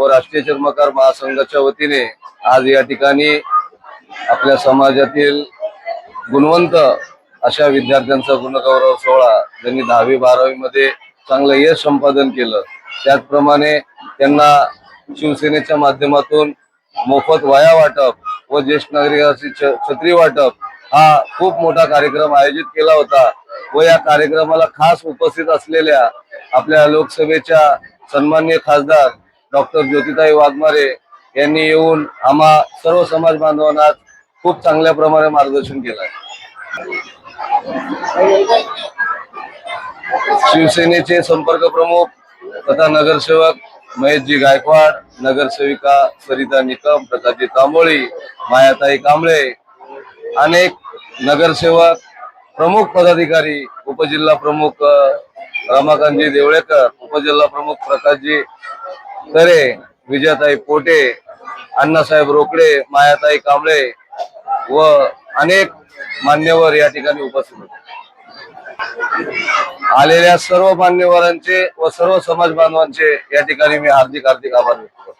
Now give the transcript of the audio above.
व राष्ट्रीय चर्मकार महासंघाच्या वतीने आज या ठिकाणी आपल्या समाजातील गुणवंत अशा विद्यार्थ्यांचा गुणगौरव सोहळा, ज्यांनी 10वी-12वी मध्ये चांगलं यश संपादन केलं, त्याचप्रमाणे त्यांना शिवसेनेच्या माध्यमातून मोफत वह्या वाटप व ज्येष्ठ नागरिकांची छत्री वाटप हा खूप मोठा कार्यक्रम आयोजित केला होता। व या कार्यक्रमाला खास उपस्थित असलेल्या आपल्या लोकसभेच्या सन्माननीय खासदार डॉक्टर ज्योतिताई वाघमारे यांनी येऊन आम्हा सर्व समाज बांधवांना खूप चांगल्या प्रमाणे मार्गदर्शन केलं आहे। शिवसेनेचे संपर्क प्रमुख तथा नगरसेवक महेशजी गायकवाड, नगरसेविका सरिता निकम, प्रकाशजी तांबोळी, मायाताई कांबळे, अनेक नगरसेवक, प्रमुख पदाधिकारी, उपजिल्हा प्रमुख रमाकांतजी देवळेकर, उपजिल्हा प्रमुख प्रकाशजी तरे, विजयाताई पोटे, अण्णासाहेब रोकडे, मायाताई कांबळे व अनेक मान्यवर या ठिकाणी उपस्थित होते। आलेल्या सर्व मान्यवरांचे व सर्व समाज बांधवांचे या ठिकाणी मी हार्दिक आभार व्यक्त करतो।